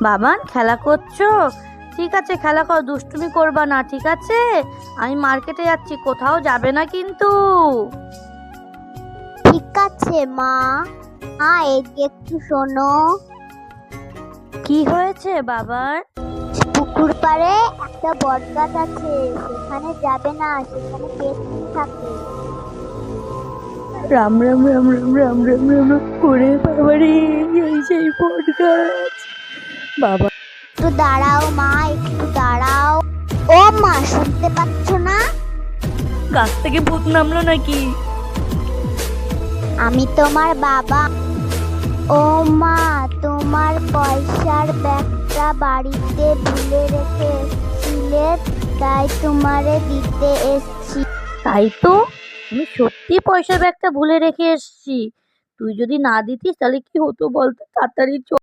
বাবান খেলা করছো? ঠিক আছে, খেলা করো, দুষ্টুমি করবা না, ঠিক আছে? আমি মার্কেটে যাচ্ছি, কোথাও যাবে না কিন্তু। ঠিক আছে মা। এদিকে একটু শোনো। কি হয়েছে বাবার? পুকুর পাড়ে একটা বট গাছ আছে, সেখানে যাবে না, সেখানে পেতনি থাকে। রাম রাম রাম রাম রাম রাম রাম রাম করে বাবারে, এই সেই বট গাছ। বাবা, একটু দাঁড়াও মা, একটু দাঁড়াও। ও মা, শুনতে পাচ্ছ না? গাছ থেকে ভূত নামলো নাকি? আমি তোমার বাবা। ও মা, তোমার পয়সার ব্যাগটা বাড়িতে ভুলে রেখে এসেছিলে, তাই তোমারে দিতে এসেছি। তাই তো, আমি সত্যি পয়সার ব্যাগটা ভুলে রেখে এসেছি। তুই যদি না দিতিস তাহলে কি হতো বলতো? তাড়াতাড়ি চল।